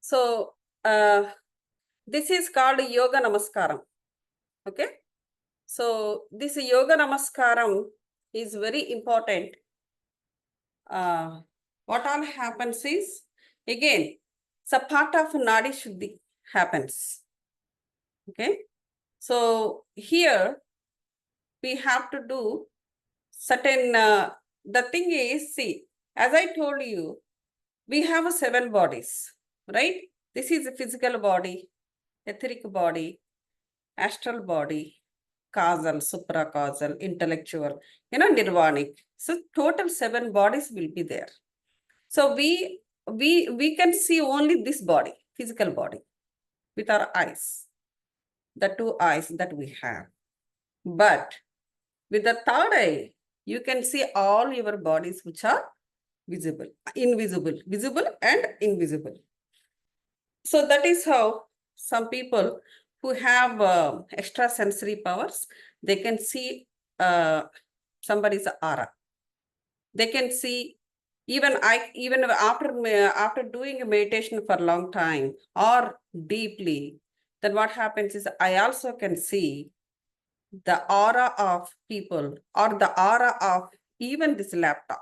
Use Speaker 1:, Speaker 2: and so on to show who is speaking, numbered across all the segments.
Speaker 1: So this is called Yoga Namaskaram. Okay. So this Yoga Namaskaram is very important. What all happens is, again, it's a part of Nadi Shuddhi happens. Okay. So here we have to do certain, the thing is, see, as I told you, we have 7 bodies, right? This is a physical body, etheric body, astral body, causal, supracausal, intellectual, nirvanic. So total 7 bodies will be there. So we can see only this body, physical body, with our eyes, the 2 eyes that we have. But with the third eye, you can see all your bodies which are visible, invisible, visible and invisible. So that is how some people who have extrasensory powers, they can see somebody's aura. They can see, even after doing a meditation for a long time or deeply, then what happens is I also can see the aura of people or the aura of even this laptop.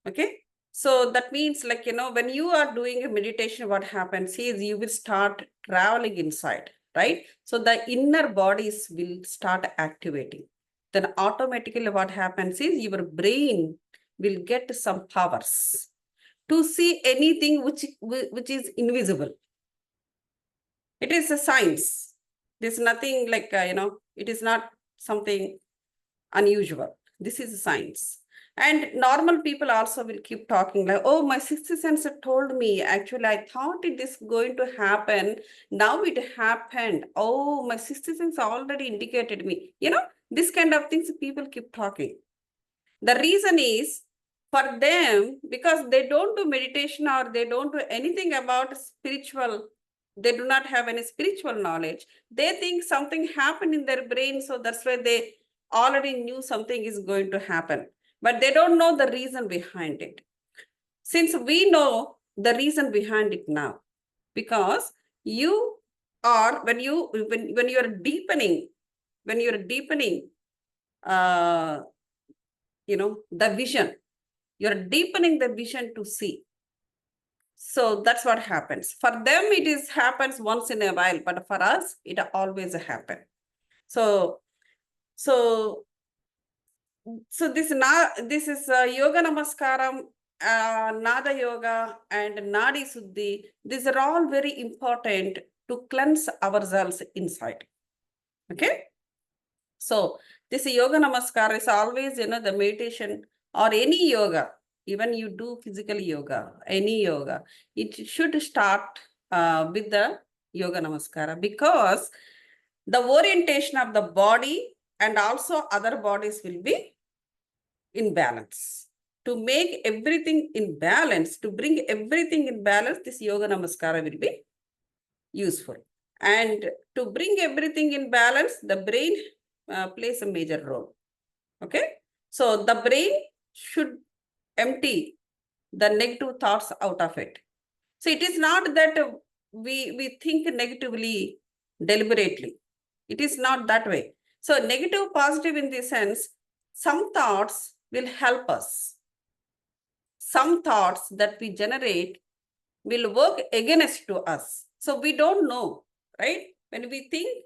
Speaker 1: Okay. So that means, like, when you are doing a meditation, what happens is you will start traveling inside, right? So the inner bodies will start activating. Then automatically what happens is your brain will get some powers to see anything which is invisible. It is a science. There's nothing like, it is not something unusual. This is science. And normal people also will keep talking like, oh, my sixth sense told me, actually, I thought it is going to happen. Now it happened. Oh, my sixth sense already indicated me. This kind of things people keep talking. The reason is, for them, because they don't do meditation or they don't do anything about spiritual, they do not have any spiritual knowledge. They think something happened in their brain, so that's why they already knew something is going to happen, but they don't know the reason behind it. Since we know the reason behind it now, because you are, when you are deepening, uh, the vision, you're deepening the vision to see. So that's what happens. For them, it happens once in a while, but for us, it always happens. So this is Yoga Namaskaram, Nada Yoga, and Nadi Suddhi. These are all very important to cleanse ourselves inside. Okay. So this Yoga Namaskar is always, the meditation or any yoga, even you do physical yoga, any yoga, it should start with the Yoga Namaskara, because the orientation of the body and also other bodies will be in balance. To make everything in balance, to bring everything in balance, this Yoga Namaskara will be useful. And to bring everything in balance, the brain plays a major role. Okay. So the brain should empty the negative thoughts out of it. So it is not that we think negatively deliberately. It is not that way. So negative, positive in the sense, some thoughts will help us. Some thoughts that we generate will work against to us. So we don't know, right? When we think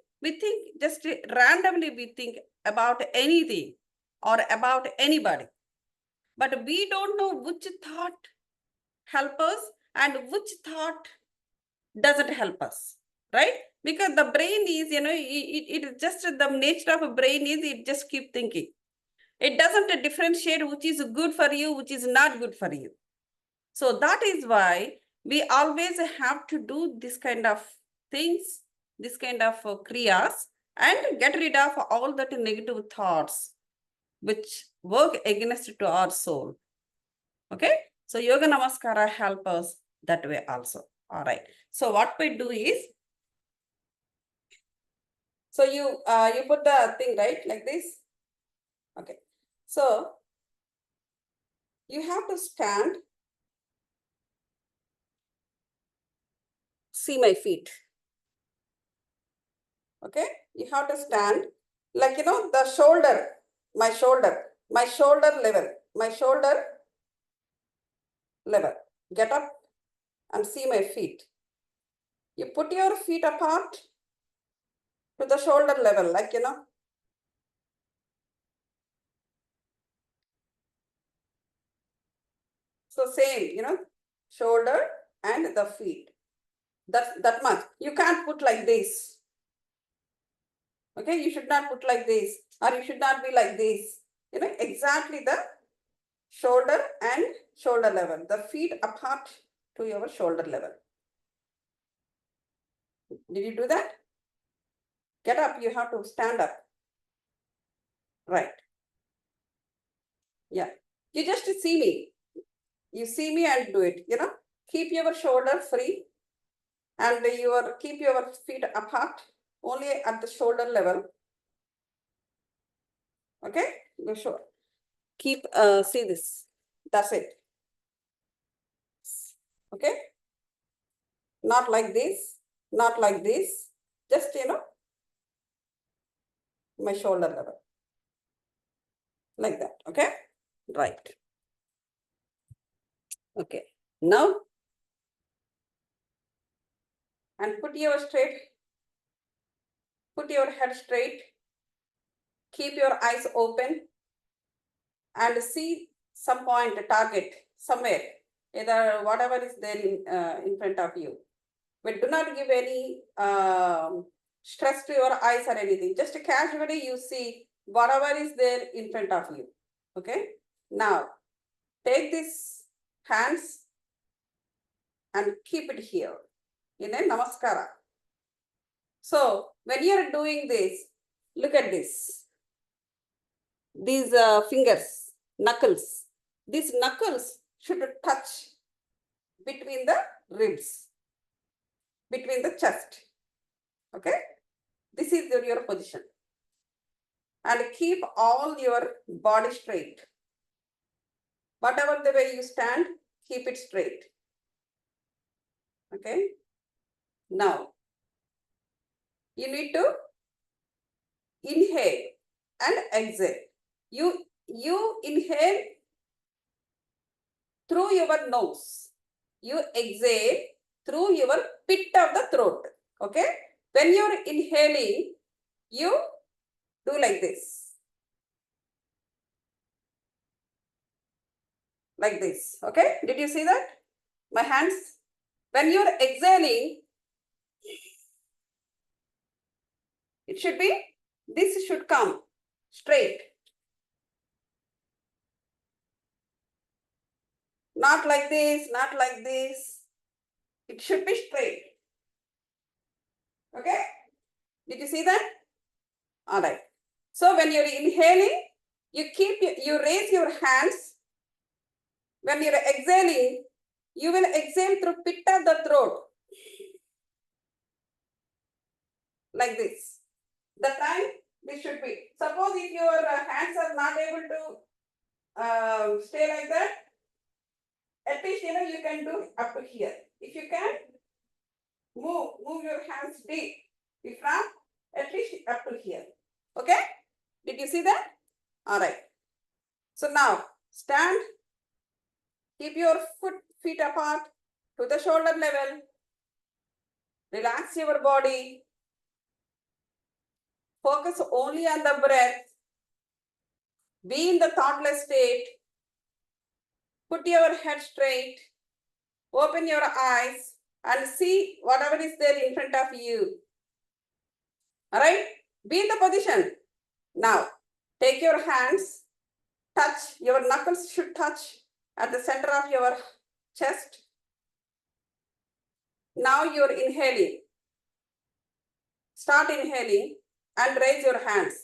Speaker 1: just randomly, we think about anything or about anybody. But we don't know which thought help us and which thought doesn't help us, right? Because the brain is, it just the nature of a brain is it just keep thinking. It doesn't differentiate which is good for you, which is not good for you. So that is why we always have to do this kind of things, this kind of kriyas, and get rid of all that negative thoughts which work against to our soul. Okay. So Yoga Namaskara help us that way also. All right. So what we do is, so you put the thing right like this. Okay. So you have to stand see my feet. Okay, you have to stand like, the shoulder, my shoulder level. Get up and see my feet. You put your feet apart to the shoulder level, like, So same, shoulder and the feet. That much. You can't put like this. Okay, you should not put like this, or you should not be like this. Exactly the shoulder and shoulder level. The feet apart to your shoulder level. Did you do that? Get up, you have to stand up. Right. Yeah. You just see me. You see me and do it, Keep your shoulder free and keep your feet apart only at the shoulder level. Okay, go show. Keep, see this. That's it. Okay. Not like this, not like this. Just, my shoulder level. Like that. Okay. Right. Okay. Now, and put your head straight. Keep your eyes open and see some point, target somewhere, either whatever is there in front of you. But do not give any stress to your eyes or anything. Just casually you see whatever is there in front of you. Okay. Now, take these hands and keep it here in a namaskara. So when you are doing this, look at this. These fingers, knuckles. These knuckles should touch between the ribs, between the chest. Okay. This is your position. And keep all your body straight. Whatever the way you stand, keep it straight. Okay. Now, you need to inhale and exhale. You inhale through your nose. You exhale through your pit of the throat. Okay. When you're inhaling, you do like this. Like this. Okay. Did you see that? My hands. When you're exhaling, it should be, this should come straight. Not like this, not like this. It should be straight. Okay. Did you see that? All right. So when you're inhaling, you raise your hands. When you're exhaling, you will exhale through pit of the throat. Like this. The time this should be. Suppose if your hands are not able to stay like that, at least you can do up to here. If you can, move your hands deep. If not, at least up to here. Okay? Did you see that? All right. So now stand. Keep your feet apart to the shoulder level. Relax your body. Focus only on the breath. Be in the thoughtless state. Put your head straight. Open your eyes and see whatever is there in front of you. All right? Be in the position. Now, take your hands. Touch. Your knuckles should touch at the center of your chest. Now you're inhaling. Start inhaling and raise your hands.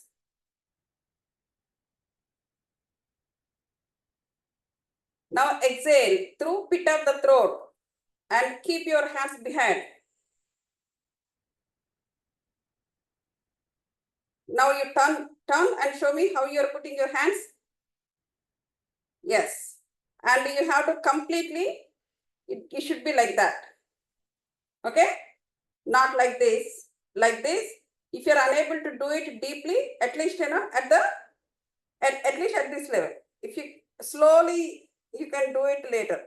Speaker 1: Now exhale through pit of the throat and keep your hands behind. Now you turn and show me how you are putting your hands. Yes. And you have to completely, it should be like that. Okay. not like this, like this. If you're unable to do it deeply, at least, at least at this level. If you slowly, you can do it later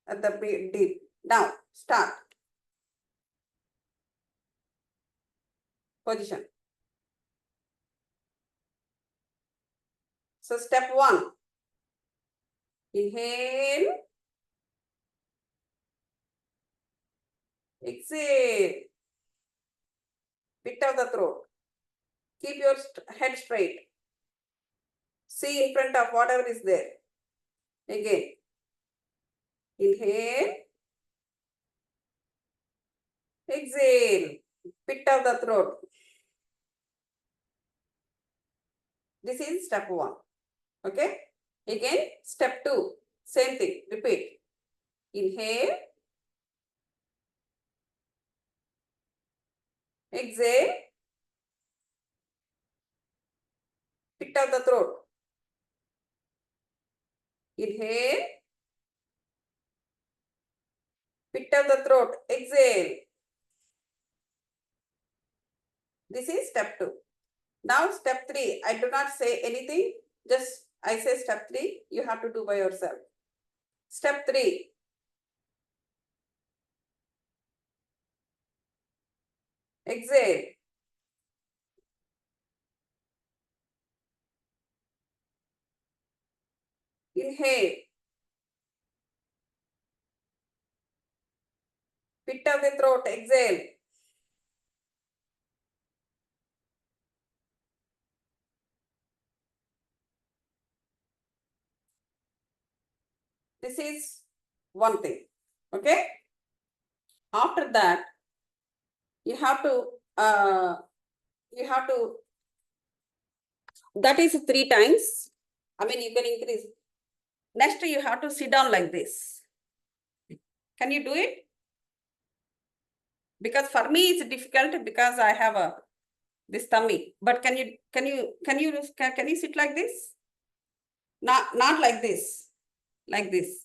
Speaker 1: at the deep. Now, start. Position. So step 1, inhale, exhale, pit of the throat. Keep your head straight. See in front of whatever is there. Again, inhale, exhale, pit of the throat. This is step 1. Okay. Again, step 2, same thing, repeat. Inhale, exhale, pit of the throat. Inhale, pit of the throat, exhale. This is step 2. Now step 3, I do not say anything, just I say step 3, you have to do by yourself. Step 3, exhale. Inhale, pit of the throat, exhale. This is one thing. Okay. After that, you have to, that is 3 times. I mean, you can increase. Next, you have to sit down like this. Can you do it? Because for me, it's difficult because I have this tummy. But can you sit like this? Not like this. Like this.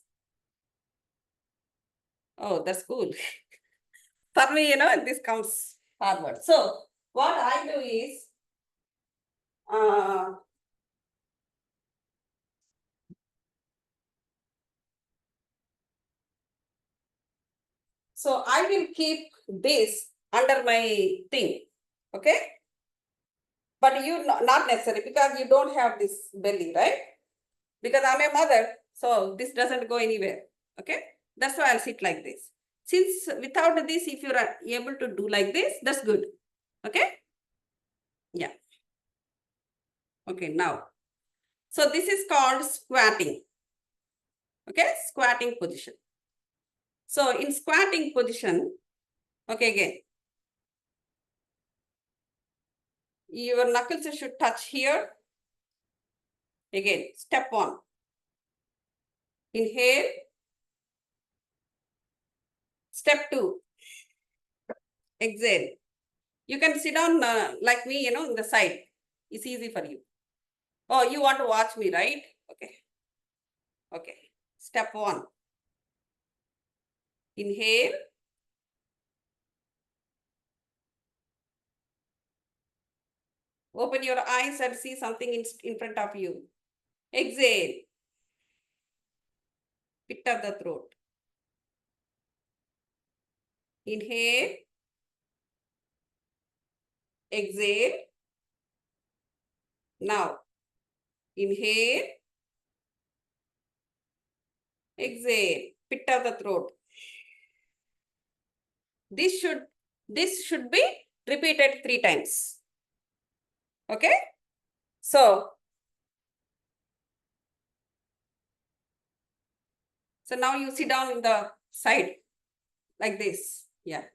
Speaker 1: Oh, that's cool. For me, this comes forward. So what I do is, so I will keep this under my thing, okay? But you not necessary because you don't have this belly, right? Because I'm a mother, so this doesn't go anywhere, okay? That's why I'll sit like this. Since without this, if you're able to do like this, that's good, okay? Yeah. Okay, now. So this is called squatting, okay? Squatting position. So in squatting position, okay, again, your knuckles should touch here. Again, step 1. Inhale. Step 2. Exhale. You can sit down like me, in the side. It's easy for you. Oh, you want to watch me, right? Okay. Okay. Step 1. Inhale. Open your eyes and see something in front of you. Exhale. Pit of the throat. Inhale. Exhale. Now, inhale. Exhale. Pit of the throat. This should be repeated 3 times. Okay? So now you sit down in the side like this. Yeah.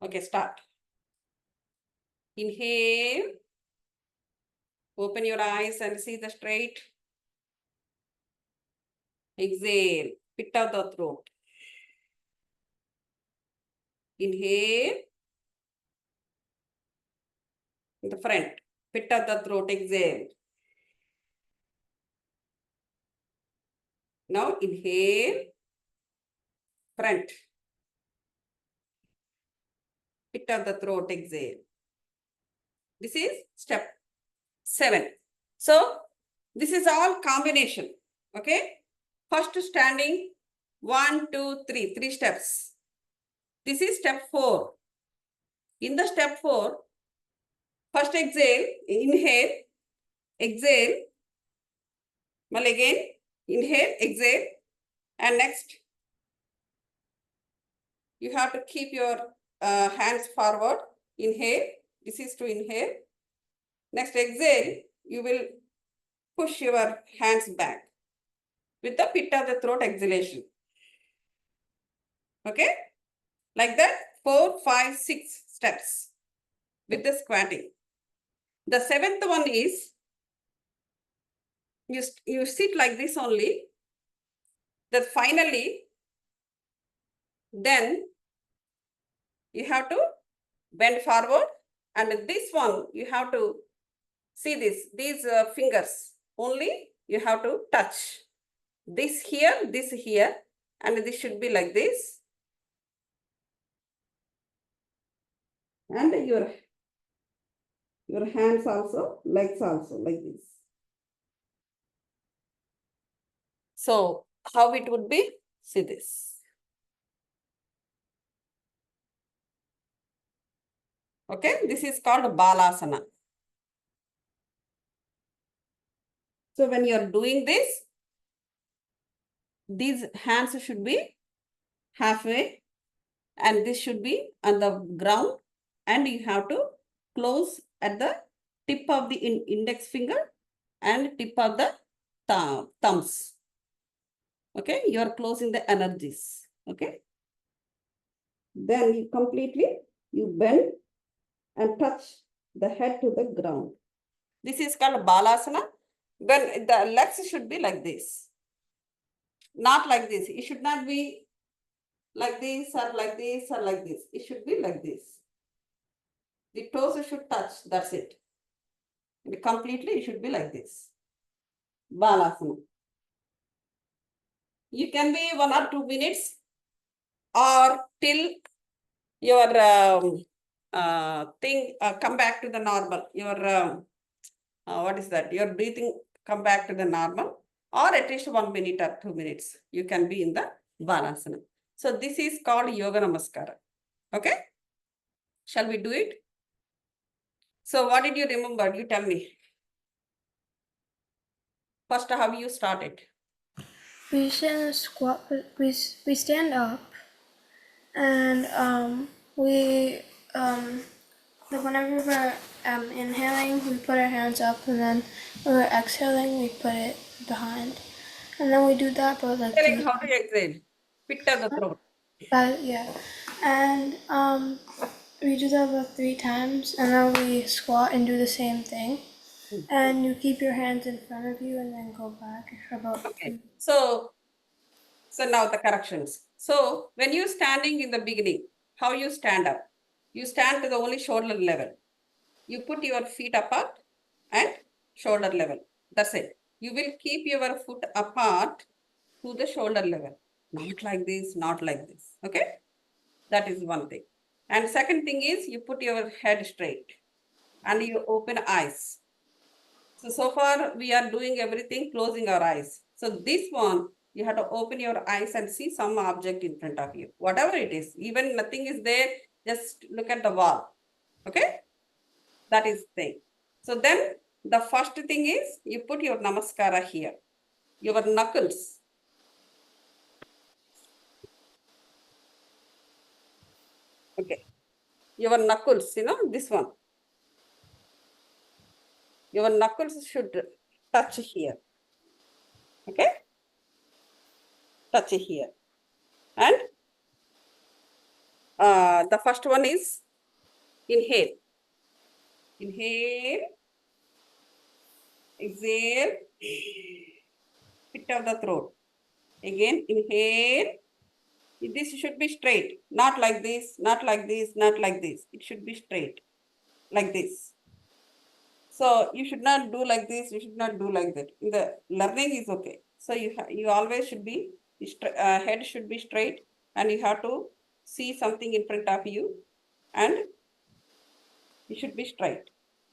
Speaker 1: Okay, start. Inhale. Open your eyes and see the straight. Exhale. Pit of the throat. Inhale. In the front. Pit of the throat. Exhale. Now inhale. Front. pit of the throat, exhale. This is step 7. So this is all combination. Okay. First standing, 1, 2, 3, 3 steps. This is step 4. In the step 4, first exhale, inhale, exhale, well again, inhale, exhale, and next you have to keep your hands forward, inhale, this is to inhale. Next exhale, you will push your hands back with the pit of the throat exhalation. Okay, like that, 4, 5, 6 steps with the squatting. The 7th one is you sit like this only. That finally, then you have to bend forward, and this one you have to see these fingers only you have to touch. This here, and this should be like this. And your hands also, legs also like this. So how it would be? See this. Okay, this is called Balasana. So when you are doing this, these hands should be halfway, and this should be on the ground, and you have to close at the tip of the index finger and tip of the thumbs. Okay, you are closing the energies. Okay, then you completely bend and touch the head to the ground. This is called Balasana. When the legs should be like this, not like this. It should not be like this or like this or like this. It should be like this. The toes should touch, that's it. And completely it should be like this. Balasana. You can be 1 or 2 minutes or till your thing come back to the normal. Your what is that? Your breathing come back to the normal, or at least 1 minute or 2 minutes. You can be in the Balasana. So this is called Yoga Namaskara. Okay? Shall we do it? So what did you remember? You tell me. First, how you started?
Speaker 2: We stand in a squat. We stand up, and like whenever we're inhaling, we put our hands up, and then when we're exhaling, we put it behind, and then we do that, but like
Speaker 1: How do you exhale? Pit of the throat.
Speaker 2: yeah, and we do that about 3 times, and then we squat and do the same thing. And you keep your hands in front of you and then go back about.
Speaker 1: Okay. So now the corrections. So when you standing in the beginning, how you stand up? You stand to the only shoulder level. You put your feet apart and shoulder level. That's it. You will keep your foot apart to the shoulder level. Not like this, not like this. Okay. That is one thing. And second thing is you put your head straight and you open eyes. So far we are doing everything closing our eyes. So this one, you have to open your eyes and see some object in front of you, whatever it is. Even nothing is there, just look at the wall. Okay, that is the thing. So then the first thing is you put your namaskara here, your knuckles. Okay, your knuckles, this one. Your knuckles should touch here. Okay, touch here. And the first one is inhale. Inhale, exhale, pit of the throat. Again, inhale. This should be straight, not like this, not like this, not like this. It should be straight, like this. So you should not do like this. You should not do like that. In the learning is okay. So you always should be head should be straight, and you have to see something in front of you, and You should be straight.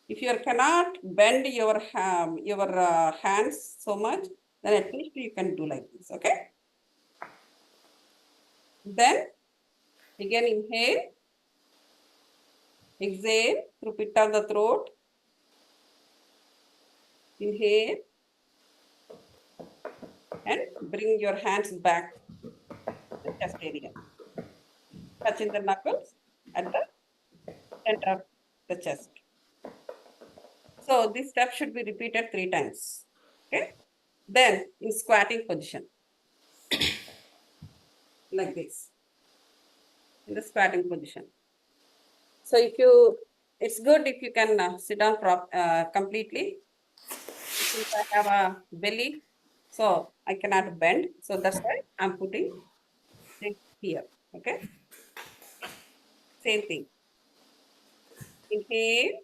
Speaker 1: If you cannot bend your hands so much, then at least you can do like this, okay? Then again inhale, exhale through pit of the throat. Inhale and bring your hands back to the chest area. Touching the knuckles at the center of the chest. So this step should be repeated 3 times. Okay. Then in squatting position, like this, in the squatting position. So it's good if you can sit down completely. Since I have a belly, so I cannot bend. So that's why I'm putting it here. Okay. Same thing. Inhale,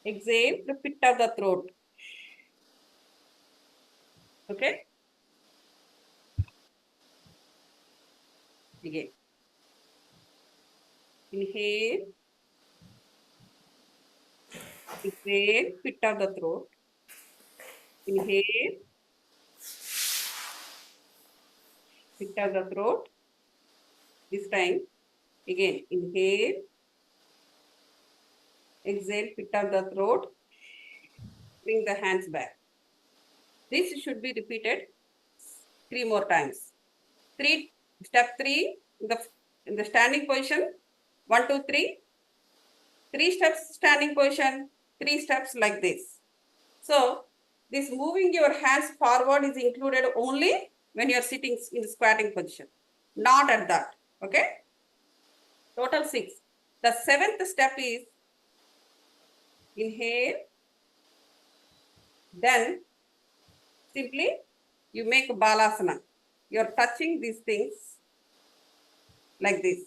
Speaker 1: exhale, the pit of the throat. Okay. Again. Inhale, exhale, pit of the throat. Inhale, pit of the throat. This time, again, inhale, exhale, pit of the throat. Bring the hands back. This should be repeated 3 more times. Step 3, in the standing position, 1, 2, 3. 3 steps standing position, 3 steps like this. So this moving your hands forward is included only when you are sitting in the squatting position, not at that. Okay. Total 6. The 7th step is inhale. Then simply you make balasana. You are touching these things like this.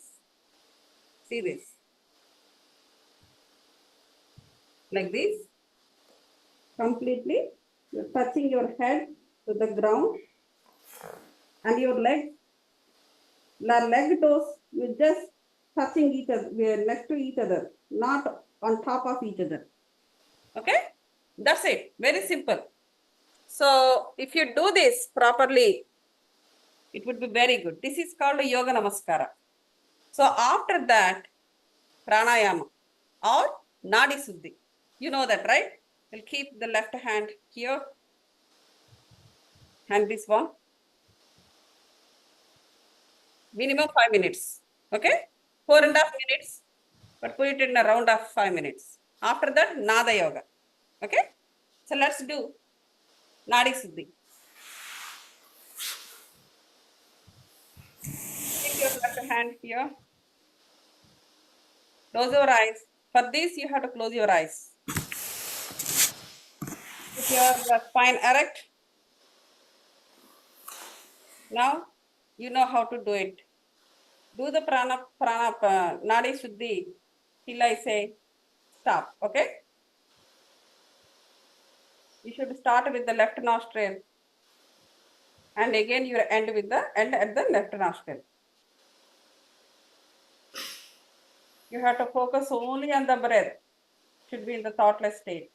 Speaker 1: See this. Like this. Completely. You're touching your head to the ground and your leg toes, you just touching each other, we're next to each other, not on top of each other. Okay, that's it. Very simple. So if you do this properly, it would be very good. This is called Yoga Namaskara. So after that, pranayama or Nadi Suddhi. You know that, right? We'll keep the left hand here and this one. Minimum 5 minutes. Okay, 4.5 minutes, but put it in a round of 5 minutes. After that, Nada Yoga. Okay, so let's do Nadi Suddhi. Keep your left hand here. Close your eyes. For this, you have to close your eyes. Keep your spine erect. Now, you know how to do it. Do the prana Nadi Suddhi till I say stop. Okay. You should start with the left nostril. And again, you end with the end at the left nostril. You have to focus only on the breath. Should be in the thoughtless state.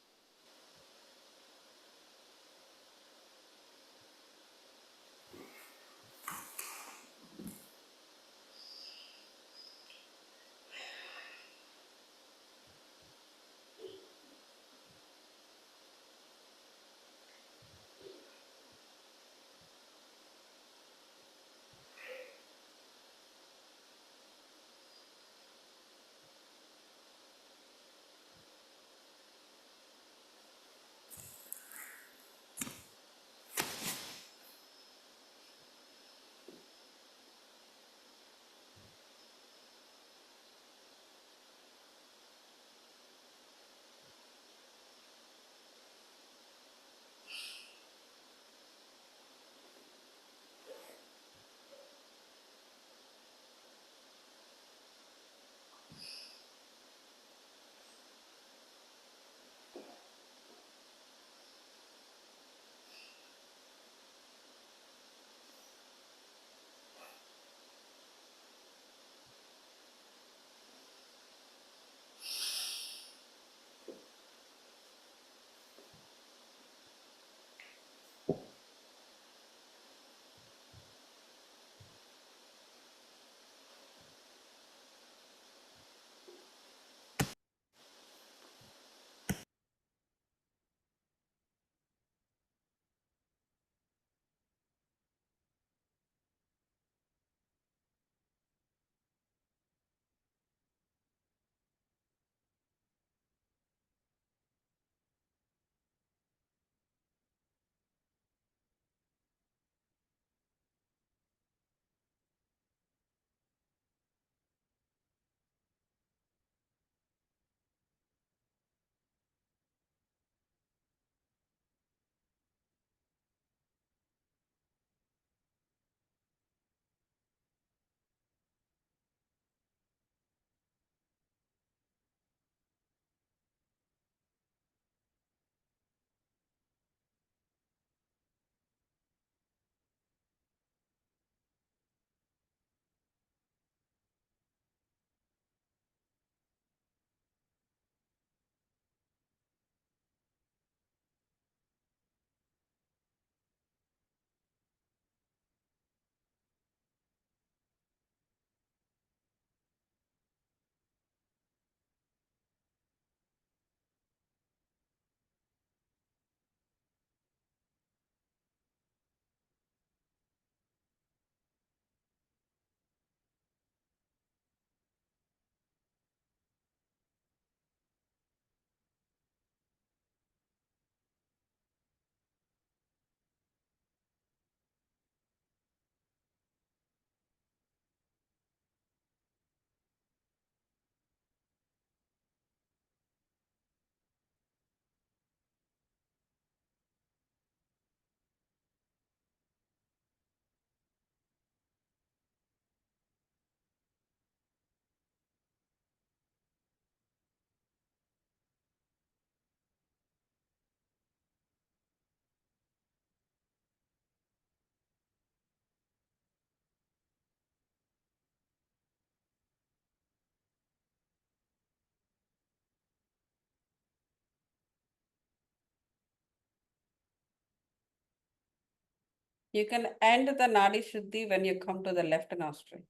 Speaker 1: You can end the Nadi Shuddhi when you come to the left nostril.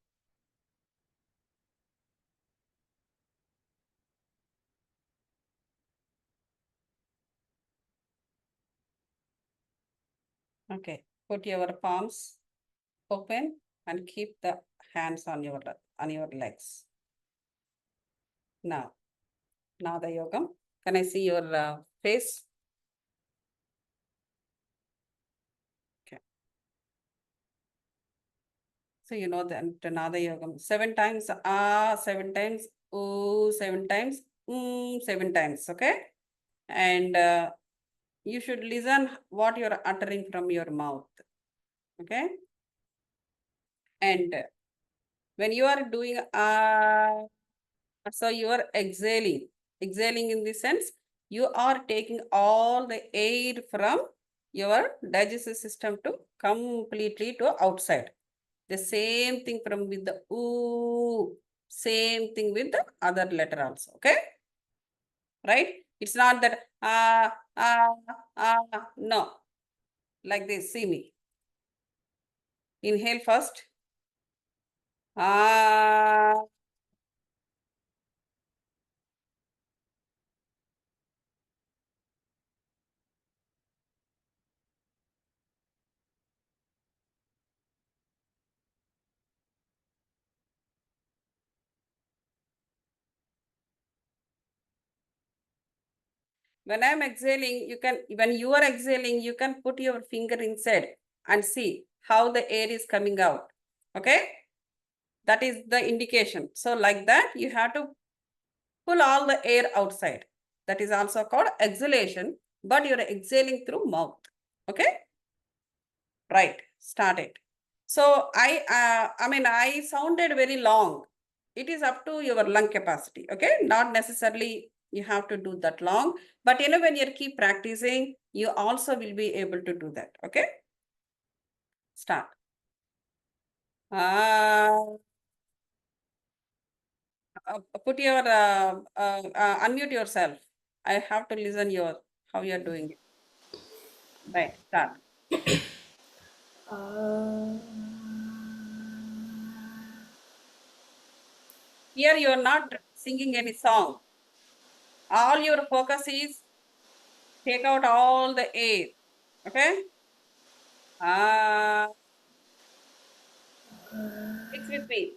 Speaker 1: Okay, put your palms open and keep the hands on your legs. Now the yogam. Can I see your face? Okay. So you know the Nada yogam. 7 times 7 times ooh, 7 times 7 times. Okay, and you should listen what you're uttering from your mouth. Okay, and when you are doing so you are exhaling in the sense you are taking all the air from your digestive system to completely to outside. The same thing from with the ooh, same thing with the other letter also. Okay, right? It's not that no, like this. See me. Inhale first. When I'm exhaling, when you are exhaling, you can put your finger inside and see how the air is coming out. Okay, that is the indication. So like that, you have to pull all the air outside. That is also called exhalation, but you're exhaling through mouth. Okay, right, start it. So I sounded very long. It is up to your lung capacity. Okay, not necessarily you have to do that long, but when you keep practicing, you also will be able to do that. Okay, start. Put your unmute yourself. I have to listen your how you are doing it. Right, start. Here you are not singing any song. All your focus is take out all the air. Okay. Mix with me.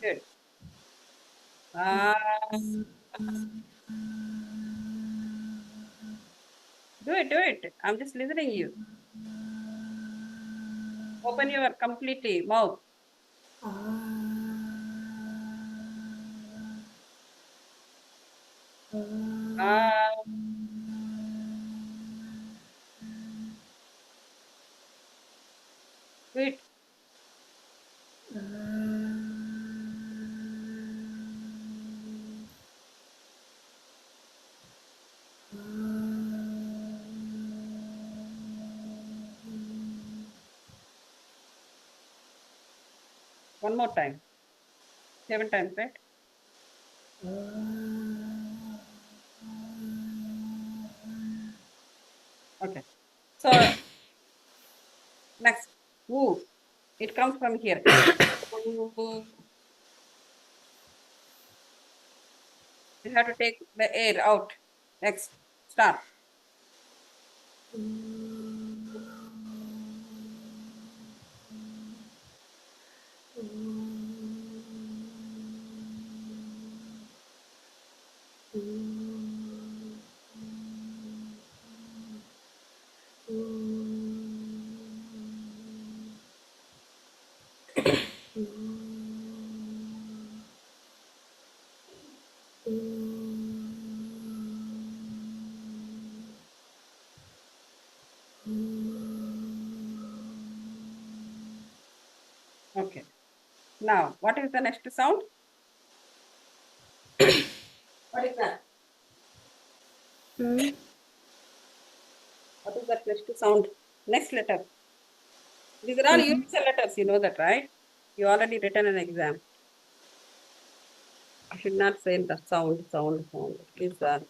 Speaker 1: Good. Do it. I'm just listening you. Open your completely mouth. Do it. One more time. 7 times, right? Okay. So next, woo. It comes from here. You have to take the air out. Next, start. Okay. Now, what is the next sound? What is that? Next sound, next letter. These are all universal letters, you know that, right? You already written an exam. I should not say the sound. Is that?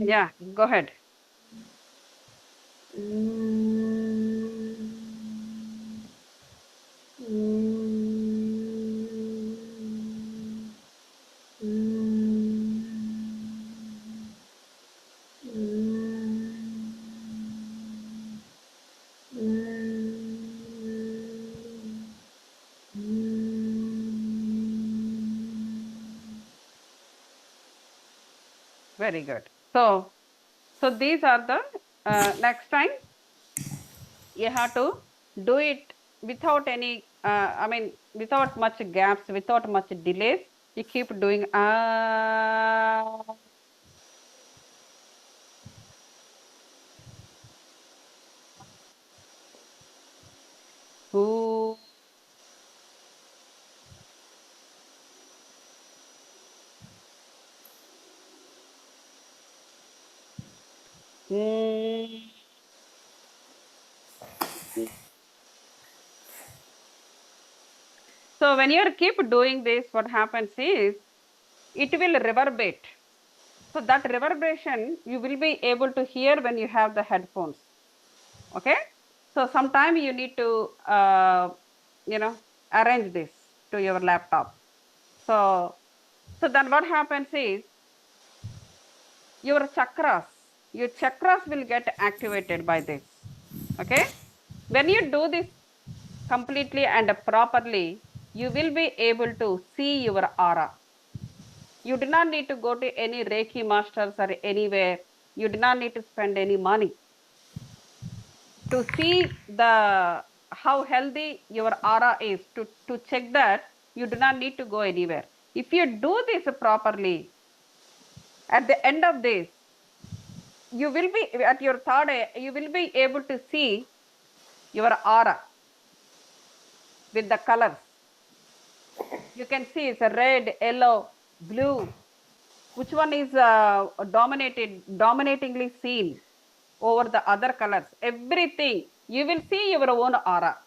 Speaker 1: Yeah, go ahead. Very good. So these are the next time you have to do it without any, I mean, without much gaps, without much delays. You keep doing ooh. Mm. So when you keep doing this, what happens is it will reverberate. So that reverberation you will be able to hear when you have the headphones. Okay. So sometime you need to, arrange this to your laptop. So then what happens is your chakras will get activated by this. Okay. When you do this completely and properly, you will be able to see your aura. You do not need to go to any Reiki masters or anywhere. You do not need to spend any money to see the how healthy your aura is. To check that, you do not need to go anywhere. If you do this properly, at the end of this, you will be at your third eye, you will be able to see your aura with the colors. You can see it's a red, yellow, blue. Which one is dominatingly seen over the other colors? Everything you will see your own aura.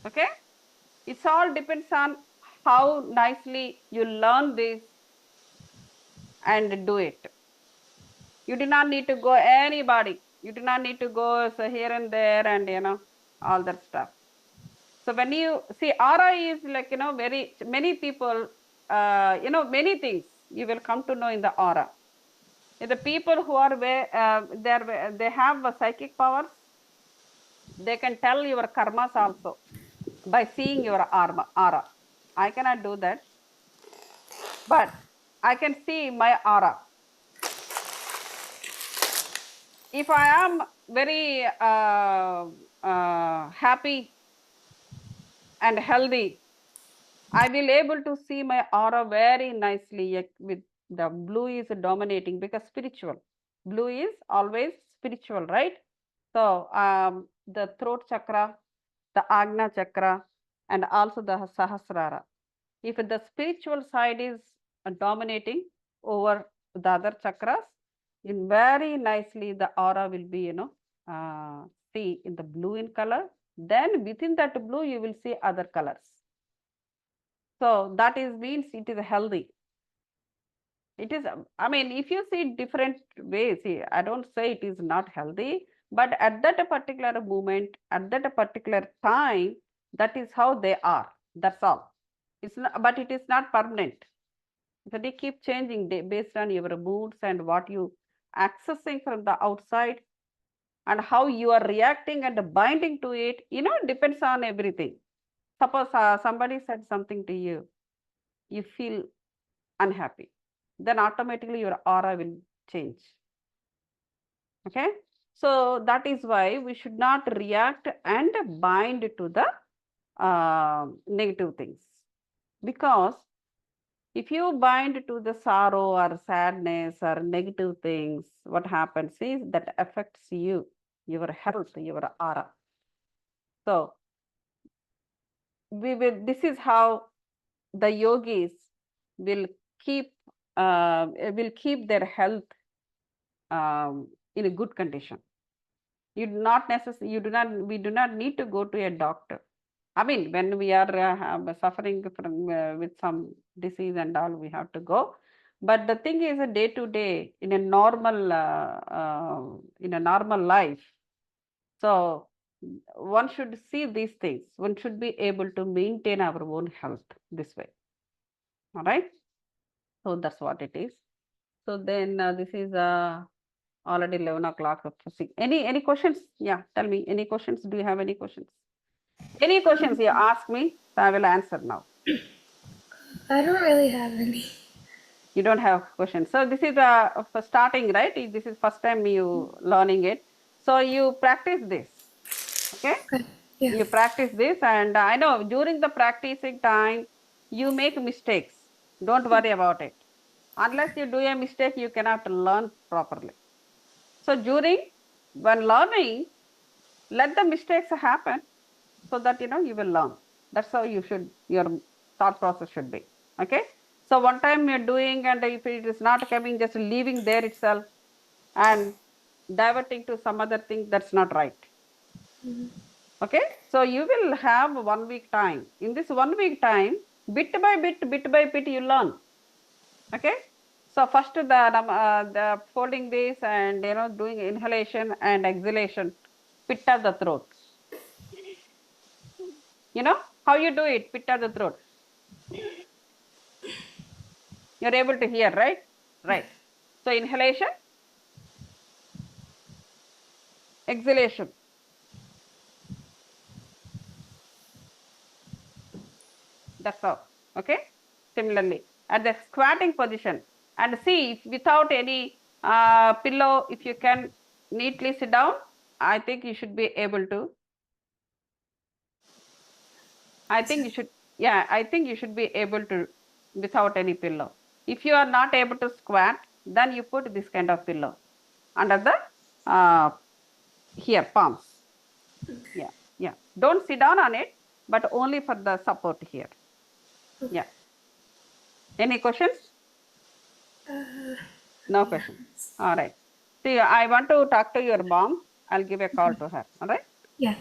Speaker 1: Okay, it's all depends on how nicely you learn this and do it. You do not need to go anybody. You do not need to go so here and there and all that stuff. So when you see aura is like very many people many things you will come to know in the aura. The people who are they have psychic powers. They can tell your karmas also by seeing your aura. I cannot do that, but I can see my aura. If I am very happy and healthy, I will able to see my aura very nicely. With the blue is dominating because spiritual. Blue is always spiritual, right? So the throat chakra, the Agna chakra, and also the Sahasrara. If the spiritual side is dominating over the other chakras, in very nicely the aura will be, see in the blue in color. Then within that blue, you will see other colors. So that is means it is healthy. It is, I mean, if you see different ways, see, I don't say it is not healthy, but at that particular moment, at that particular time, that is how they are. That's all. It's not, but it is not permanent. So they keep changing based on your moods and what you accessing from the outside and how you are reacting and binding to it. Depends on everything. Suppose somebody said something to you, you feel unhappy, then automatically your aura will change. Okay, so that is why we should not react and bind to the negative things. Because if you bind to the sorrow or sadness or negative things, what happens is that affects you, your health, your aura. So this is how the yogis will keep their health in a good condition. We do not need to go to a doctor. I mean, when we are suffering from with some disease and all, we have to go. But the thing is, a day to day in a normal life. So one should see these things. One should be able to maintain our own health this way. All right. So that's what it is. So then this is already 11 o'clock. Any questions? Yeah, tell me. Any questions? Do you have any questions? Any questions you ask me, so I will answer now.
Speaker 2: I don't really have any.
Speaker 1: You don't have questions. So this is for starting, right? This is first time you learning it. So you practice this. Okay?
Speaker 2: Okay. Yeah.
Speaker 1: You practice this, and I know during the practicing time, you make mistakes. Don't worry about it. Unless you do a mistake, you cannot learn properly. So when learning, let the mistakes happen so that you will learn. That's how your thought process should be. Okay. So one time you're doing, and if it is not coming, just leaving there itself and diverting to some other thing, that's not right. Okay. So you will have 1 week time. In this 1 week time, bit by bit, you learn. Okay. So first the folding this and doing inhalation and exhalation, pitta the throat. You know how you do it, pitta the throat. You're able to hear, right? Right. So inhalation, exhalation. That's how. Okay. Similarly, at the squatting position, and see if without any pillow, if you can neatly sit down, I think you should be able to. I think you should. Yeah, I think you should be able to without any pillow. If you are not able to squat, then you put this kind of pillow under the here palms. Yeah, yeah. Don't sit down on it, but only for the support here. Yeah. Any questions? No questions. All right. See, I want to talk to your mom. I'll give a call to her. All right.
Speaker 2: Yeah.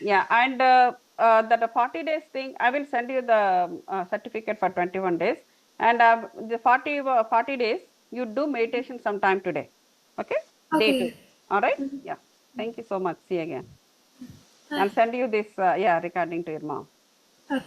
Speaker 1: Yeah, and that 40 days thing, I will send you the certificate for 21 days. And the 40 days, you do meditation sometime today. Okay? Day
Speaker 2: Okay.
Speaker 1: 2. All right? Yeah. Thank you so much. See you again.
Speaker 2: Bye.
Speaker 1: I'll send you this, recording to your mom.
Speaker 2: Okay.